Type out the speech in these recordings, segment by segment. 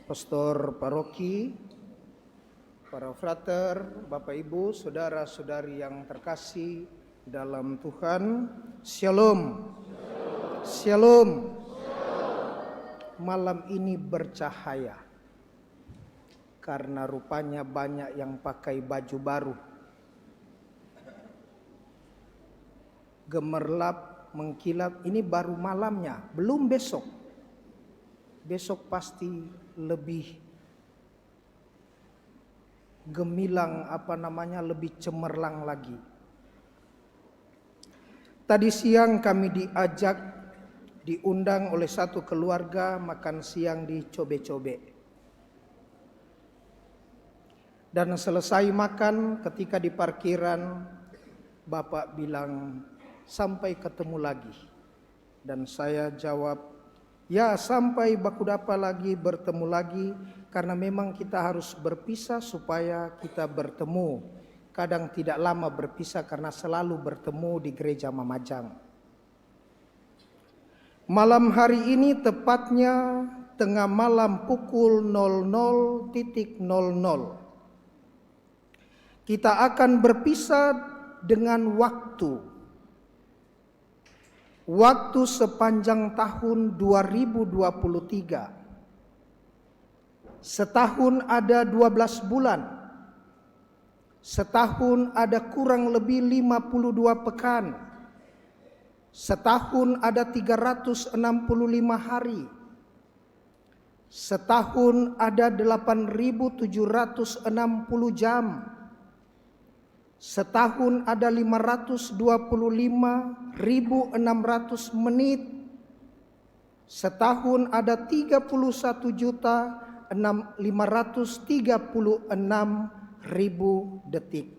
Pastor Paroki, para frater, Bapak Ibu, saudara-saudari yang terkasih dalam Tuhan, Shalom. Shalom. Malam ini bercahaya karena rupanya banyak yang pakai baju baru. Gemerlap, mengkilap, ini baru malamnya, belum besok. Besok pasti lebih gemilang, lebih cemerlang lagi. Tadi siang kami diundang oleh satu keluarga makan siang di Cobe-Cobe. Dan selesai makan, ketika di parkiran, Bapak bilang, sampai ketemu lagi. Dan saya jawab, ya sampai baku dapa lagi, bertemu lagi, karena memang kita harus berpisah supaya kita bertemu. Kadang tidak lama berpisah karena selalu bertemu di gereja Mamajang. Malam hari ini tepatnya tengah malam pukul 00.00. Kita akan berpisah dengan waktu. Waktu sepanjang tahun 2023. Setahun ada 12 bulan. Setahun ada kurang lebih 52 pekan. Setahun ada 365 hari. Setahun ada 8.760 jam. Setahun ada 525.600 menit. Setahun ada 31.536.000 detik.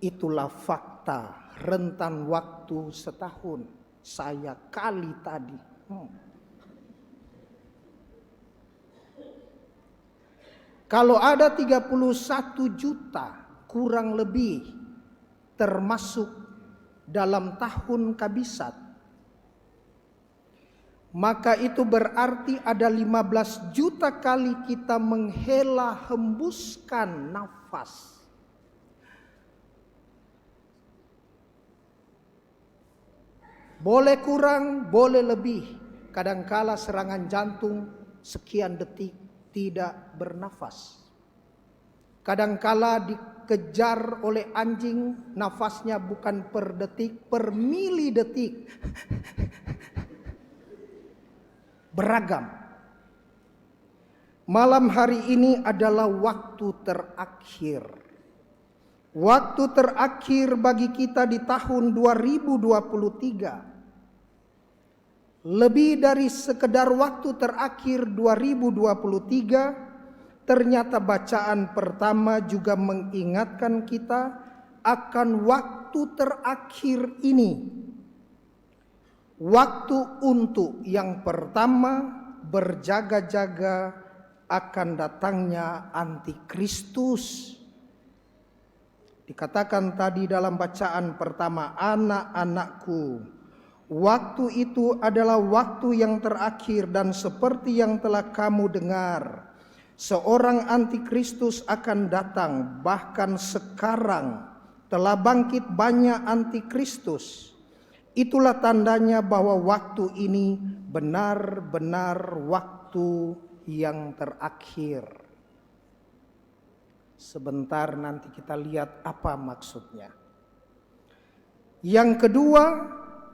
Itulah fakta rentan waktu setahun. Saya kali tadi. Kalau ada 31 juta kurang lebih termasuk dalam tahun kabisat, maka itu berarti ada 15 juta kali kita menghela hembuskan nafas. Boleh kurang, boleh lebih. Kadangkala serangan jantung sekian detik tidak bernafas. Kadangkala dikejar oleh anjing, nafasnya bukan per detik, per milidetik. Beragam. Malam hari ini adalah waktu terakhir. Waktu terakhir bagi kita di tahun 2023. Lebih dari sekedar waktu terakhir 2023, ternyata bacaan pertama juga mengingatkan kita akan waktu terakhir ini. Waktu untuk yang pertama berjaga-jaga akan datangnya antikristus. Dikatakan tadi dalam bacaan pertama, anak-anakku, waktu itu adalah waktu yang terakhir dan seperti yang telah kamu dengar, seorang antikristus akan datang, bahkan sekarang telah bangkit banyak antikristus. Itulah tandanya bahwa waktu ini benar-benar waktu yang terakhir. Sebentar nanti kita lihat apa maksudnya. Yang kedua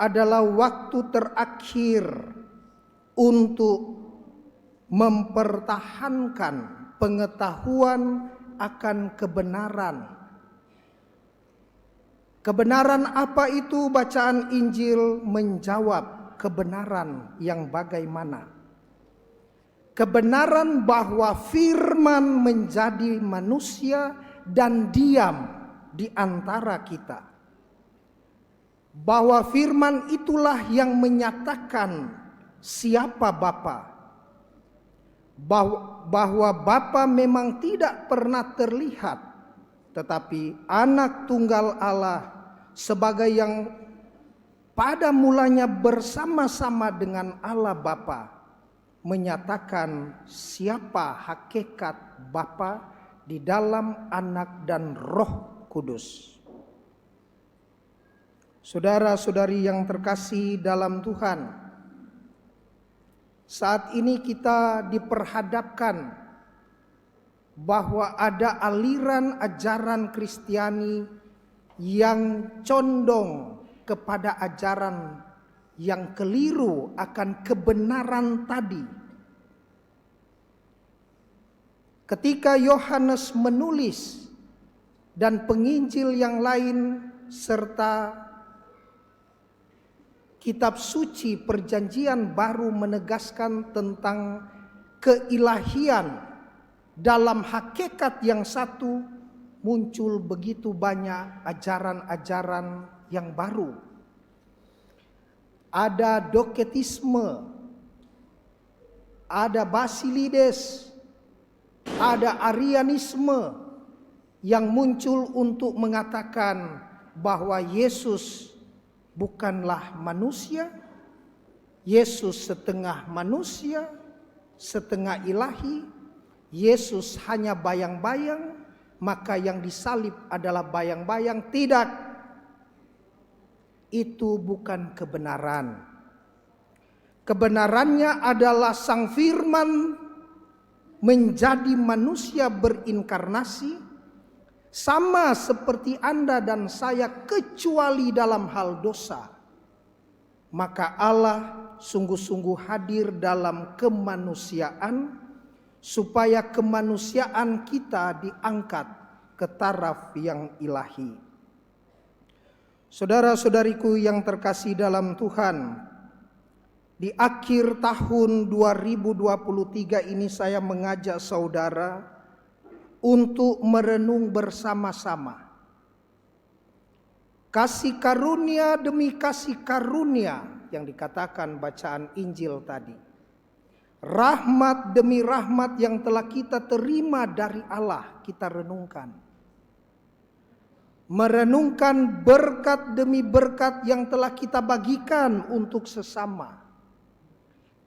adalah waktu terakhir untuk mempertahankan pengetahuan akan kebenaran. Kebenaran apa itu? Bacaan Injil menjawab kebenaran yang bagaimana? Kebenaran bahwa firman menjadi manusia dan diam di antara kita. Bahwa firman itulah yang menyatakan siapa Bapa. Bahwa Bapa memang tidak pernah terlihat, tetapi anak tunggal Allah sebagai yang pada mulanya bersama-sama dengan Allah Bapa menyatakan siapa hakikat Bapa di dalam Anak dan Roh Kudus. Saudara-saudari yang terkasih dalam Tuhan, saat ini kita diperhadapkan bahwa ada aliran ajaran Kristiani yang condong kepada ajaran yang keliru akan kebenaran tadi. Ketika Yohanes menulis dan penginjil yang lain serta kitab suci Perjanjian Baru menegaskan tentang keilahian dalam hakikat yang satu, muncul begitu banyak ajaran-ajaran yang baru. Ada doketisme, ada basilides, ada arianisme yang muncul untuk mengatakan bahwa Yesus bukanlah manusia, Yesus setengah manusia, setengah ilahi, Yesus hanya bayang-bayang, maka yang disalib adalah bayang-bayang. Tidak, itu bukan kebenaran. Kebenarannya adalah Sang Firman menjadi manusia berinkarnasi, sama seperti Anda dan saya, kecuali dalam hal dosa. Maka Allah sungguh-sungguh hadir dalam kemanusiaan, supaya kemanusiaan kita diangkat ke taraf yang ilahi. Saudara-saudariku yang terkasih dalam Tuhan, di akhir tahun 2023 ini saya mengajak saudara untuk merenung bersama-sama. Kasih karunia demi kasih karunia yang dikatakan bacaan Injil tadi. Rahmat demi rahmat yang telah kita terima dari Allah, kita renungkan. Merenungkan berkat demi berkat yang telah kita bagikan untuk sesama.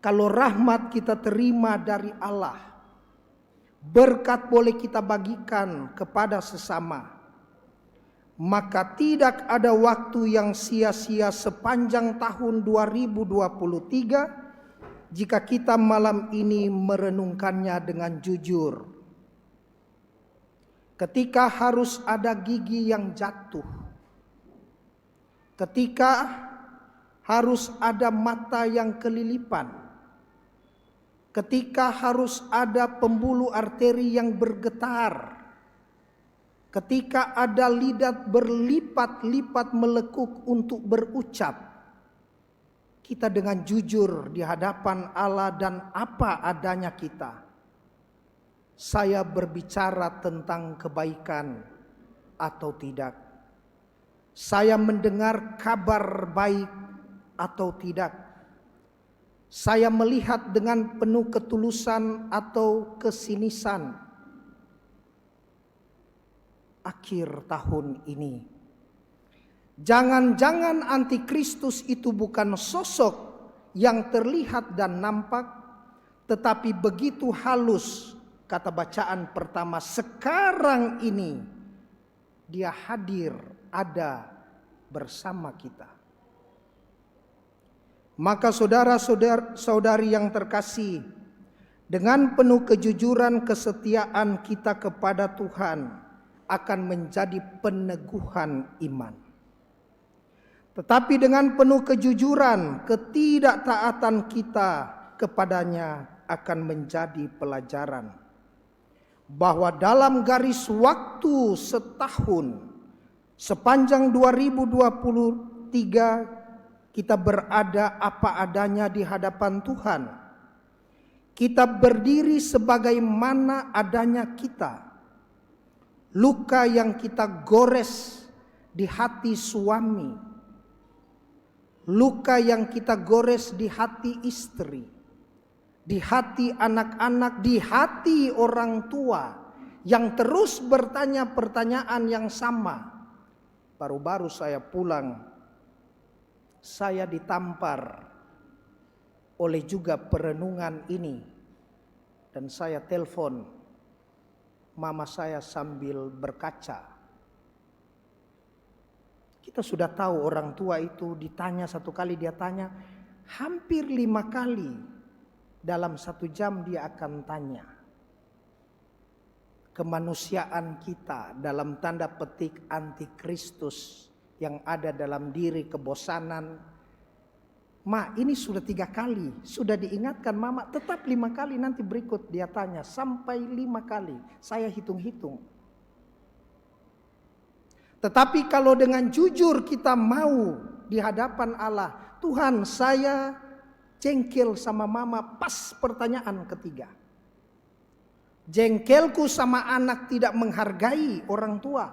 Kalau rahmat kita terima dari Allah, berkat boleh kita bagikan kepada sesama, maka tidak ada waktu yang sia-sia sepanjang tahun 2023 jika kita malam ini merenungkannya dengan jujur. Ketika harus ada gigi yang jatuh, ketika harus ada mata yang kelilipan, ketika harus ada pembuluh arteri yang bergetar, ketika ada lidah berlipat-lipat melekuk untuk berucap, kita dengan jujur di hadapan Allah dan apa adanya kita. Saya berbicara tentang kebaikan atau tidak. Saya mendengar kabar baik atau tidak. Saya melihat dengan penuh ketulusan atau kesinisan. Akhir tahun ini, jangan-jangan antikristus itu bukan sosok yang terlihat dan nampak, tetapi begitu halus, kata bacaan pertama, sekarang ini dia hadir, ada bersama kita. Maka saudara-saudari yang terkasih, dengan penuh kejujuran kesetiaan kita kepada Tuhan akan menjadi peneguhan iman. Tetapi dengan penuh kejujuran, ketidaktaatan kita kepadanya akan menjadi pelajaran. Bahwa dalam garis waktu setahun, sepanjang 2023, kita berada apa adanya di hadapan Tuhan. Kita berdiri sebagaimana adanya kita. Luka yang kita gores di hati suami, luka yang kita gores di hati istri, di hati anak-anak, di hati orang tua yang terus bertanya pertanyaan yang sama. Baru-baru saya pulang, saya ditampar oleh juga perenungan ini. Dan saya telepon mama saya sambil berkaca. Kita sudah tahu orang tua itu ditanya satu kali, dia tanya hampir 5 kali dalam 1 jam dia akan tanya. Kemanusiaan kita dalam tanda petik antikristus yang ada dalam diri, kebosanan. Ma, ini sudah 3 kali, sudah diingatkan mama, tetap 5 kali nanti berikut dia tanya, sampai 5 kali, saya hitung-hitung. Tetapi kalau dengan jujur kita mau di hadapan Allah, Tuhan saya jengkel sama mama pas pertanyaan ketiga. Jengkelku sama anak tidak menghargai orang tua.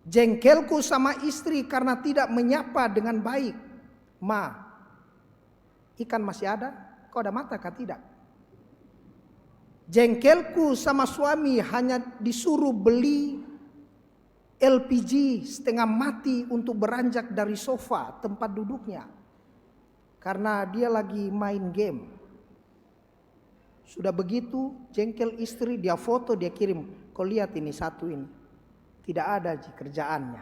Jengkelku sama istri karena tidak menyapa dengan baik. Ma, ikan masih ada? Kau ada mata kah? Tidak. Jengkelku sama suami hanya disuruh beli LPG setengah mati untuk beranjak dari sofa tempat duduknya. Karena dia lagi main game. Sudah begitu jengkel istri, dia foto, dia kirim. Kau lihat ini satu ini. Tidak ada kerjaannya.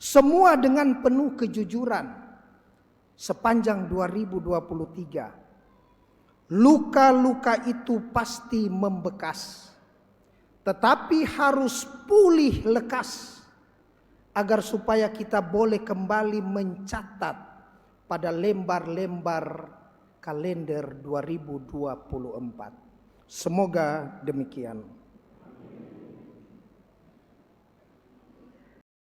Semua dengan penuh kejujuran. Sepanjang 2023. Luka-luka itu pasti membekas. Tetapi harus pulih lekas. Agar supaya kita boleh kembali mencatat pada lembar-lembar kalender 2024. Semoga demikian.